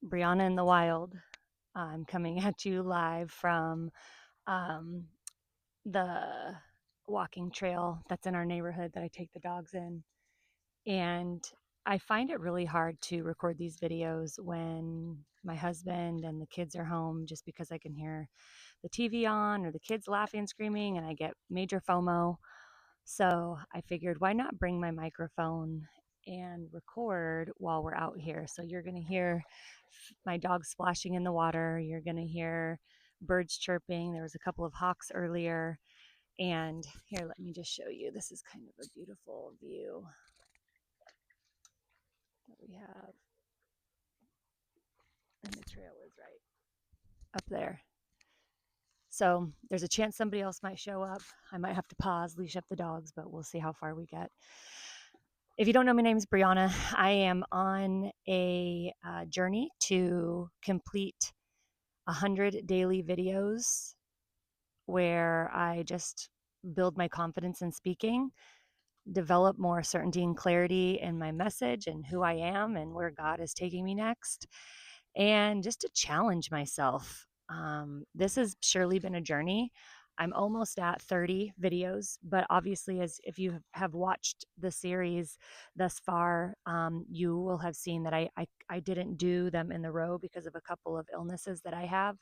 Brianna in the Wild. I'm coming at you live from um, the walking trail that's in our neighborhood that I take the dogs in. And I find it really hard to record these videos when my husband and the kids are home just because I can hear the TV on or the kids laughing and screaming, and I get major FOMO. So I figured, why not bring my microphone and record while we're out here? So you're going to hear my dog splashing in the water. You're going to hear birds chirping. There was a couple of hawks earlier. And here, let me just show you. This is kind of a beautiful view that we have. And the trail is right up there. So there's a chance somebody else might show up. I might have to pause, leash up the dogs, but we'll see how far we get. If you don't know, my name is Brianna. I am on a journey to complete 100 daily videos where I just build my confidence in speaking, develop more certainty and clarity in my message and who I am and where God is taking me next, and just to challenge myself. This has surely been a journey. I'm almost at 30 videos, but obviously, as if you have watched the series thus far, you will have seen that I didn't do them in the row because of a couple of illnesses that I have,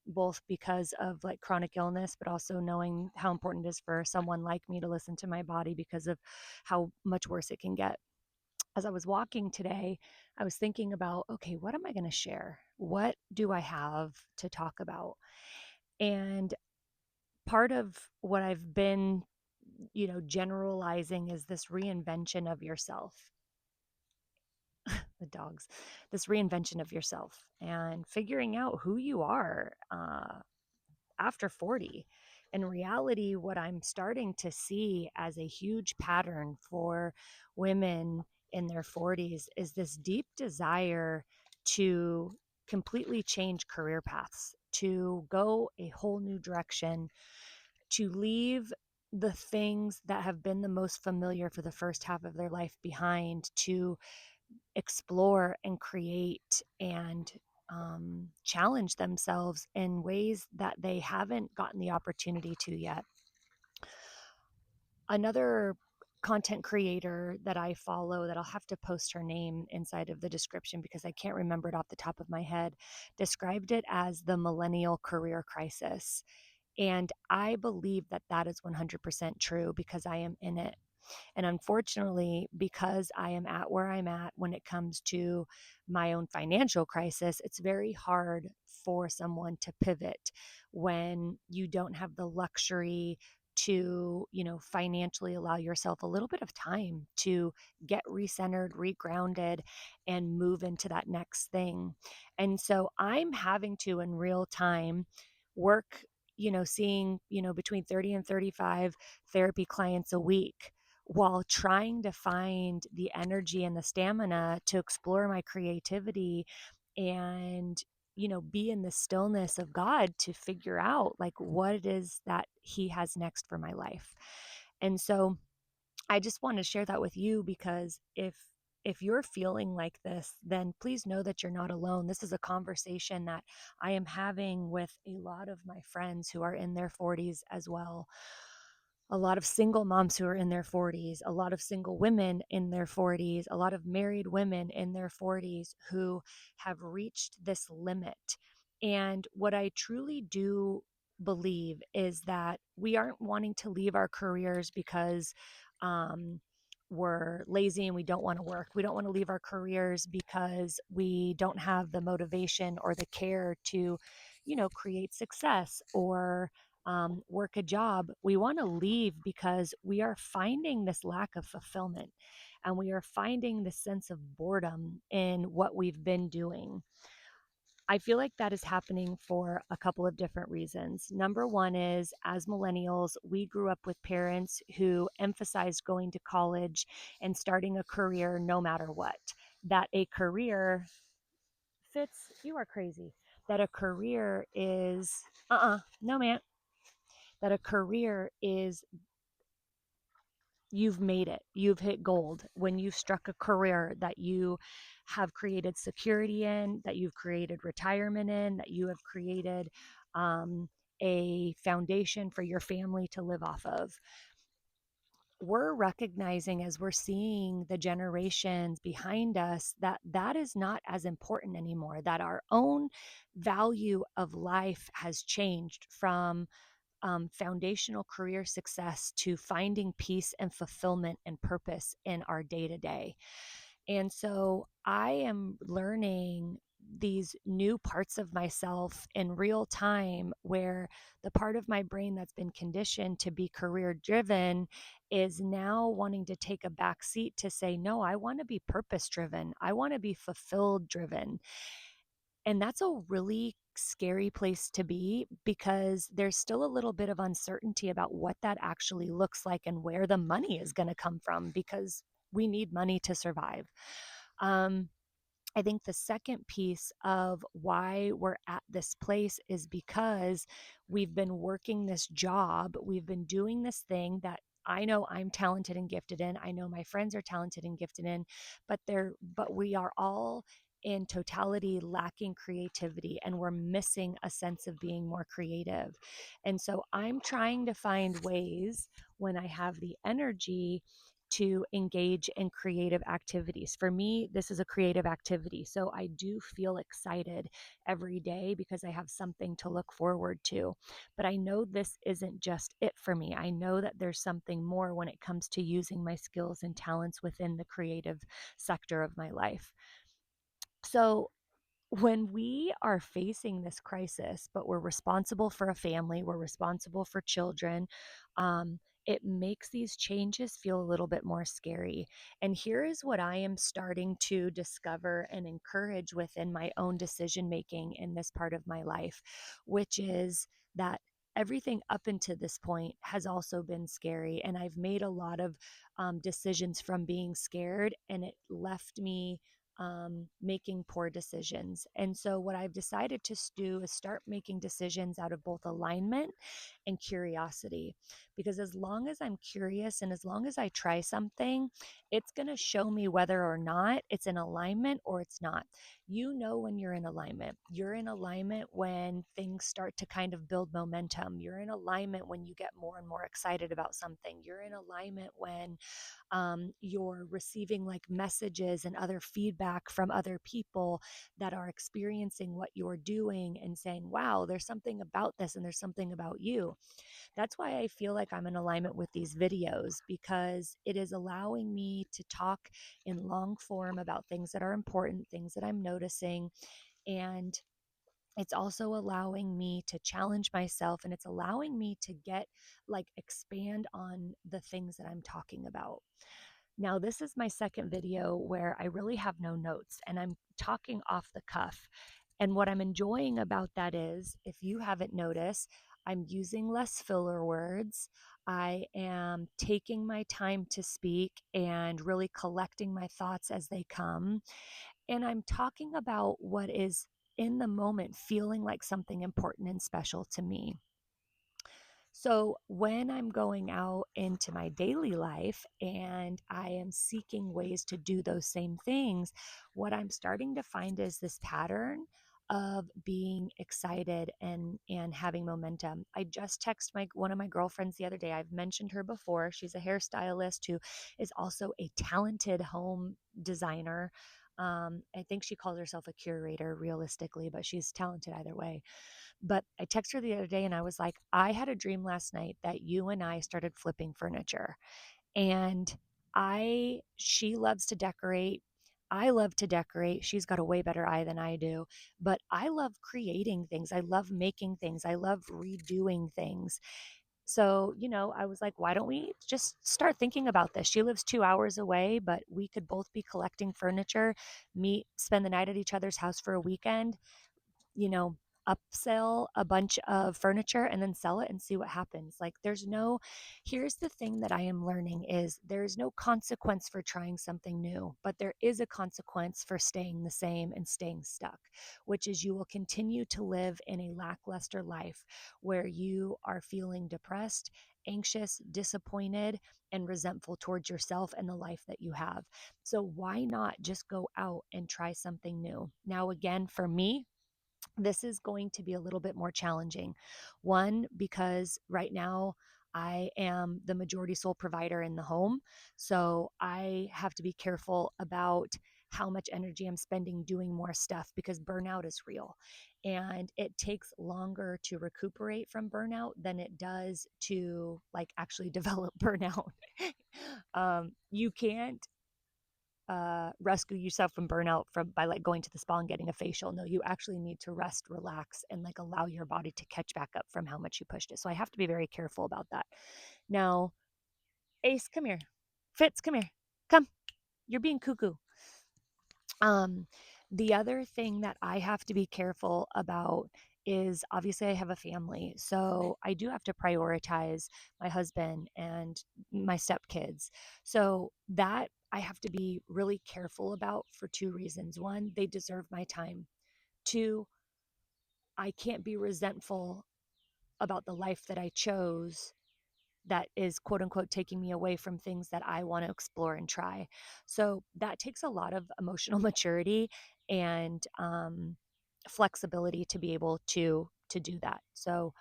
both because of like chronic illness, but also knowing how important it is for someone like me to listen to my body because of how much worse it can get. As I was walking today, I was thinking about, okay, what am I going to share? What do I have to talk about? And part of what I've been, generalizing is this reinvention of yourself, the dogs, this reinvention of yourself and figuring out who you are after 40. In reality, what I'm starting to see as a huge pattern for women in their 40s is this deep desire to completely change career paths, to go a whole new direction, to leave the things that have been the most familiar for the first half of their life behind, to explore and create and challenge themselves in ways that they haven't gotten the opportunity to yet. Another content creator that I follow, that I'll have to post her name inside of the description because I can't remember it off the top of my head, described it as the millennial career crisis. And I believe that that is 100% true because I am in it. And unfortunately, because I am at where I'm at when it comes to my own financial crisis, it's very hard for someone to pivot when you don't have the luxury to, financially allow yourself a little bit of time to get recentered, regrounded, and move into that next thing. And so I'm having to, in real time, work, seeing, between 30 and 35 therapy clients a week while trying to find the energy and the stamina to explore my creativity and be in the stillness of God to figure out like what it is that he has next for my life. And so I just want to share that with you because if you're feeling like this, then please know that you're not alone. This is a conversation that I am having with a lot of my friends who are in their 40s as well, a lot of single moms who are in their 40s, a lot of single women in their 40s, a lot of married women in their 40s who have reached this limit. And what I truly do believe is that we aren't wanting to leave our careers because um, we're lazy and we don't want to work. We don't want to leave our careers because we don't have the motivation or the care to, create success or work a job. We want to leave because we are finding this lack of fulfillment and we are finding this sense of boredom in what we've been doing. I feel like that is happening for a couple of different reasons. Number one is, as millennials, we grew up with parents who emphasized going to college and starting a career no matter what. That a career fits, you are crazy. That a career is, no, man, that a career is you've made it. You've hit gold when you've struck a career that you have created security in, that you've created retirement in, that you have created a foundation for your family to live off of. We're recognizing, as we're seeing the generations behind us, that that is not as important anymore, that our own value of life has changed from foundational career success to finding peace and fulfillment and purpose in our day to day. And so I am learning these new parts of myself in real time, where the part of my brain that's been conditioned to be career driven is now wanting to take a back seat to say, no, I want to be purpose driven. I want to be fulfilled driven. And that's a really scary place to be, because there's still a little bit of uncertainty about what that actually looks like and where the money is going to come from, because we need money to survive. Um, I think the second piece of why we're at this place is because we've been working this job. We've been doing this thing that I know I'm talented and gifted in. I know my friends are talented and gifted in, but we are all in totality lacking creativity, and we're missing a sense of being more creative. And so I'm trying to find ways, when I have the energy, to engage in creative activities. For me, this is a creative activity. So I do feel excited every day because I have something to look forward to. But I know this isn't just it for me. I know that there's something more when it comes to using my skills and talents within the creative sector of my life. So when we are facing this crisis, but we're responsible for a family, we're responsible for children, it makes these changes feel a little bit more scary. And here is what I am starting to discover and encourage within my own decision making in this part of my life, which is that everything up until this point has also been scary. And I've made a lot of decisions from being scared, and it left me making poor decisions. And so, what I've decided to do is start making decisions out of both alignment and curiosity. Because as long as I'm curious and as long as I try something, it's going to show me whether or not it's in alignment or it's not. You know, when you're in alignment, you're in alignment when things start to kind of build momentum. You're in alignment when you get more and more excited about something. You're in alignment when you're receiving like messages and other feedback from other people that are experiencing what you're doing and saying, wow, there's something about this and there's something about you. That's why I feel like I'm in alignment with these videos, because it is allowing me to talk in long form about things that are important, things that I'm noticing. And it's also allowing me to challenge myself, and it's allowing me to get like expand on the things that I'm talking about. Now, this is my second video where I really have no notes and I'm talking off the cuff. And what I'm enjoying about that is, if you haven't noticed, I'm using less filler words. I am taking my time to speak and really collecting my thoughts as they come. And I'm talking about what is in the moment feeling like something important and special to me. So, when I'm going out into my daily life and I am seeking ways to do those same things, what I'm starting to find is this pattern of being excited and having momentum. I just texted my one of my girlfriends the other day. I've mentioned her before. She's a hairstylist who is also a talented home designer. I think she calls herself a curator realistically, but she's talented either way. But I texted her the other day and I was like, I had a dream last night that you and I started flipping furniture. And she loves to decorate. I love to decorate. She's got a way better eye than I do, but I love creating things. I love making things. I love redoing things. So, I was like, why don't we just start thinking about this? She lives 2 hours away, but we could both be collecting furniture, meet, spend the night at each other's house for a weekend, you know, upsell a bunch of furniture and then sell it and see what happens. Like here's the thing that I am learning is there's no consequence for trying something new, but there is a consequence for staying the same and staying stuck, which is you will continue to live in a lackluster life where you are feeling depressed anxious, disappointed, and resentful towards yourself and the life that you have. So why not just go out and try something new? Now, again, for me, this is going to be a little bit more challenging. One, because right now I am the majority sole provider in the home. So I have to be careful about how much energy I'm spending doing more stuff because burnout is real. And it takes longer to recuperate from burnout than it does to like actually develop burnout. You can't rescue yourself from burnout from by like going to the spa and getting a facial. No, you actually need to rest, relax, and like allow your body to catch back up from how much you pushed it. So I have to be very careful about that. Now, Ace, come here. Fitz, come here. Come. You're being cuckoo. Um, the other thing that I have to be careful about is obviously I have a family. So I do have to prioritize my husband and my stepkids. So that I have to be really careful about for two reasons. One, they deserve my time. Two, I can't be resentful about the life that I chose that is quote unquote taking me away from things that I want to explore and try. So that takes a lot of emotional maturity and flexibility to be able to do that. So,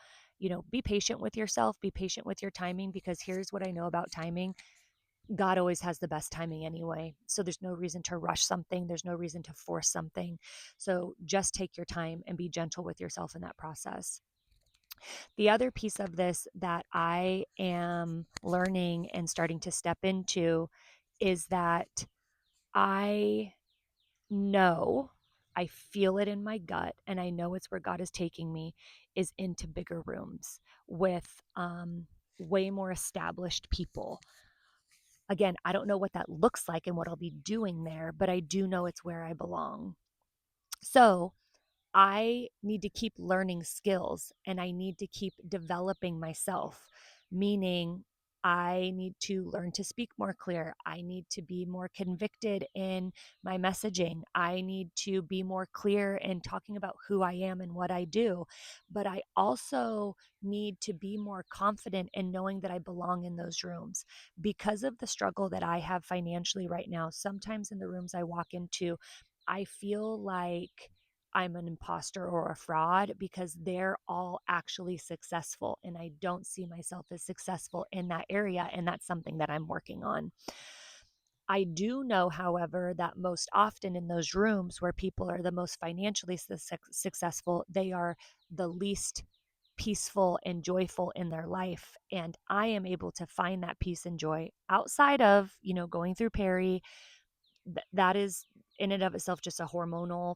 be patient with yourself, be patient with your timing, because here's what I know about timing. God always has the best timing anyway. So there's no reason to rush something. There's no reason to force something. So just take your time and be gentle with yourself in that process. The other piece of this that I am learning and starting to step into is that I know, I feel it in my gut, and I know it's where God is taking me, is into bigger rooms with way more established people. Again, I don't know what that looks like and what I'll be doing there, but I do know it's where I belong. So I need to keep learning skills and I need to keep developing myself, meaning I need to learn to speak more clear. I need to be more convicted in my messaging. I need to be more clear in talking about who I am and what I do. But I also need to be more confident in knowing that I belong in those rooms because of the struggle that I have financially right now. Sometimes in the rooms I walk into, I feel like I'm an imposter or a fraud because they're all actually successful. And I don't see myself as successful in that area. And that's something that I'm working on. I do know, however, that most often in those rooms where people are the most financially successful, they are the least peaceful and joyful in their life. And I am able to find that peace and joy outside of, going through Perry. That is in and of itself just a hormonal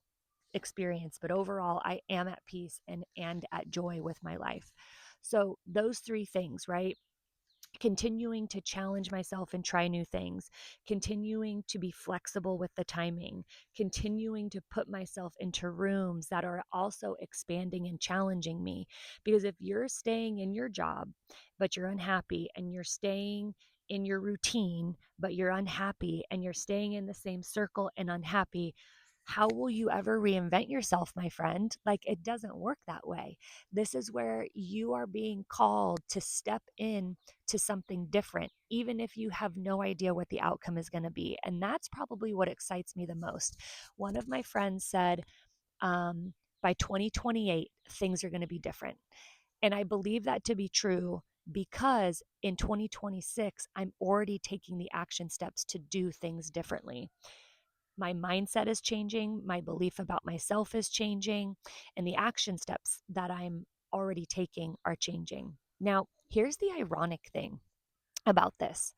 experience, but overall I am at peace and at joy with my life. So those three things, right? Continuing to challenge myself and try new things, continuing to be flexible with the timing, continuing to put myself into rooms that are also expanding and challenging me. Because if you're staying in your job, but you're unhappy, and you're staying in your routine, but you're unhappy, and you're staying in the same circle and unhappy, how will you ever reinvent yourself, my friend? Like, it doesn't work that way. This is where you are being called to step in to something different, even if you have no idea what the outcome is going to be. And that's probably what excites me the most. One of my friends said, by 2028, things are going to be different. And I believe that to be true because in 2026, I'm already taking the action steps to do things differently. My mindset is changing, my belief about myself is changing, and the action steps that I'm already taking are changing. Now, here's the ironic thing about this.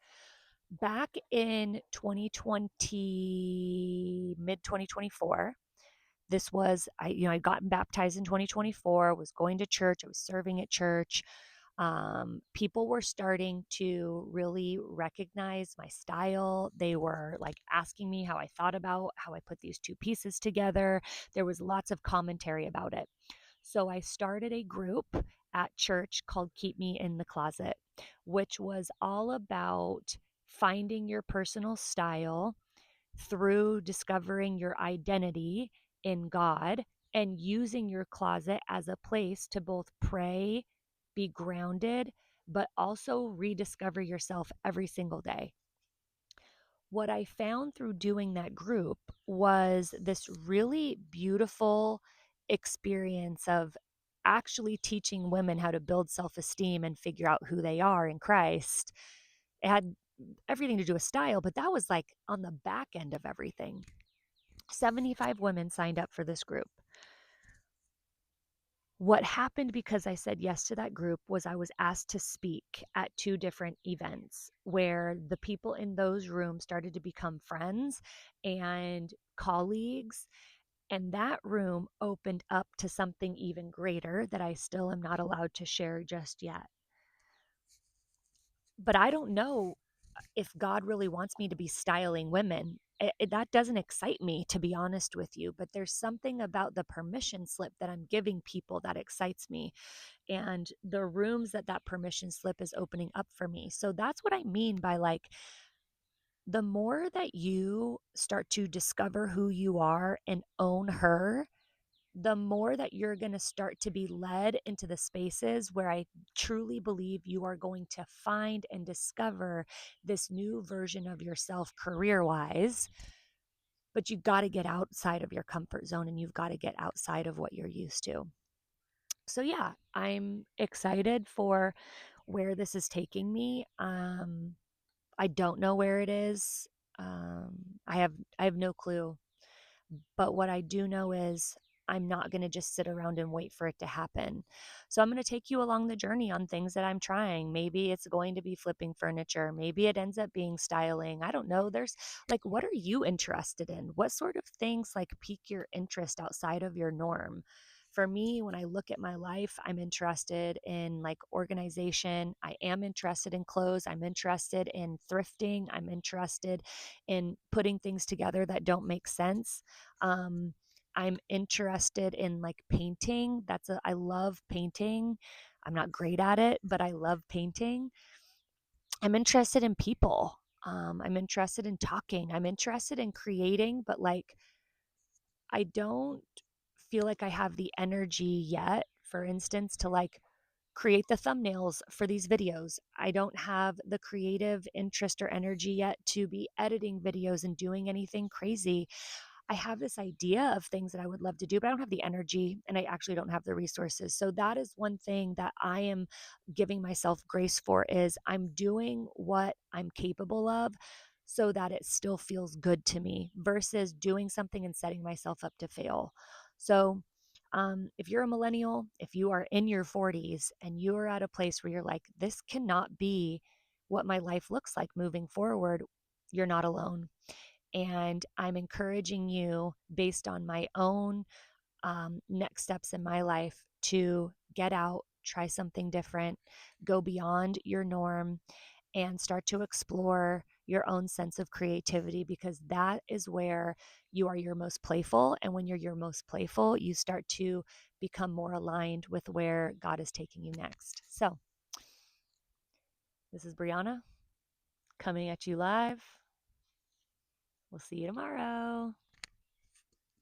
Back in 2020, mid 2024, this was I'd gotten baptized in 2024, was going to church, I was serving at church. People were starting to really recognize my style. They were like asking me how I thought about how I put these two pieces together. There was lots of commentary about it. So I started a group at church called Keep Me in the Closet, which was all about finding your personal style through discovering your identity in God and using your closet as a place to both pray, be grounded, but also rediscover yourself every single day. What I found through doing that group was this really beautiful experience of actually teaching women how to build self esteem and figure out who they are in Christ. It had everything to do with style, but that was like on the back end of everything. 75 women signed up for this group. What happened because I said yes to that group was I was asked to speak at two different events where the people in those rooms started to become friends and colleagues. And that room opened up to something even greater that I still am not allowed to share just yet. But I don't know if God really wants me to be styling women. That doesn't excite me, to be honest with you. But there's something about the permission slip that I'm giving people that excites me, and the rooms that that permission slip is opening up for me. So that's what I mean by like, the more that you start to discover who you are and own her, the more that you're going to start to be led into the spaces where I truly believe you are going to find and discover this new version of yourself career wise. But you've got to get outside of your comfort zone and you've got to get outside of what you're used to. So, yeah, I'm excited for where this is taking me. I don't know where it is. Um, I have no clue. But what I do know is I'm not going to just sit around and wait for it to happen. So I'm going to take you along the journey on things that I'm trying. Maybe it's going to be flipping furniture. Maybe it ends up being styling. I don't know. There's like, what are you interested in? What sort of things like pique your interest outside of your norm? For me, when I look at my life, I'm interested in like organization. I am interested in clothes. I'm interested in thrifting. I'm interested in putting things together that don't make sense. um, I'm interested in like painting. I love painting. I'm not great at it, but I love painting. I'm interested in people. I'm interested in talking. I'm interested in creating, but like, I don't feel like I have the energy yet, for instance, to like create the thumbnails for these videos. I don't have the creative interest or energy yet to be editing videos and doing anything crazy. I have this idea of things that I would love to do, but I don't have the energy and I actually don't have the resources. So that is one thing that I am giving myself grace for, is I'm doing what I'm capable of so that it still feels good to me versus doing something and setting myself up to fail. So if you're a millennial, if you are in your 40s and you are at a place where you're like, this cannot be what my life looks like moving forward, you're not alone. And I'm encouraging you, based on my own next steps in my life, to get out, try something different, go beyond your norm, and start to explore your own sense of creativity, because that is where you are your most playful. And when you're your most playful, you start to become more aligned with where God is taking you next. So, this is Brianna coming at you live. We'll see you tomorrow.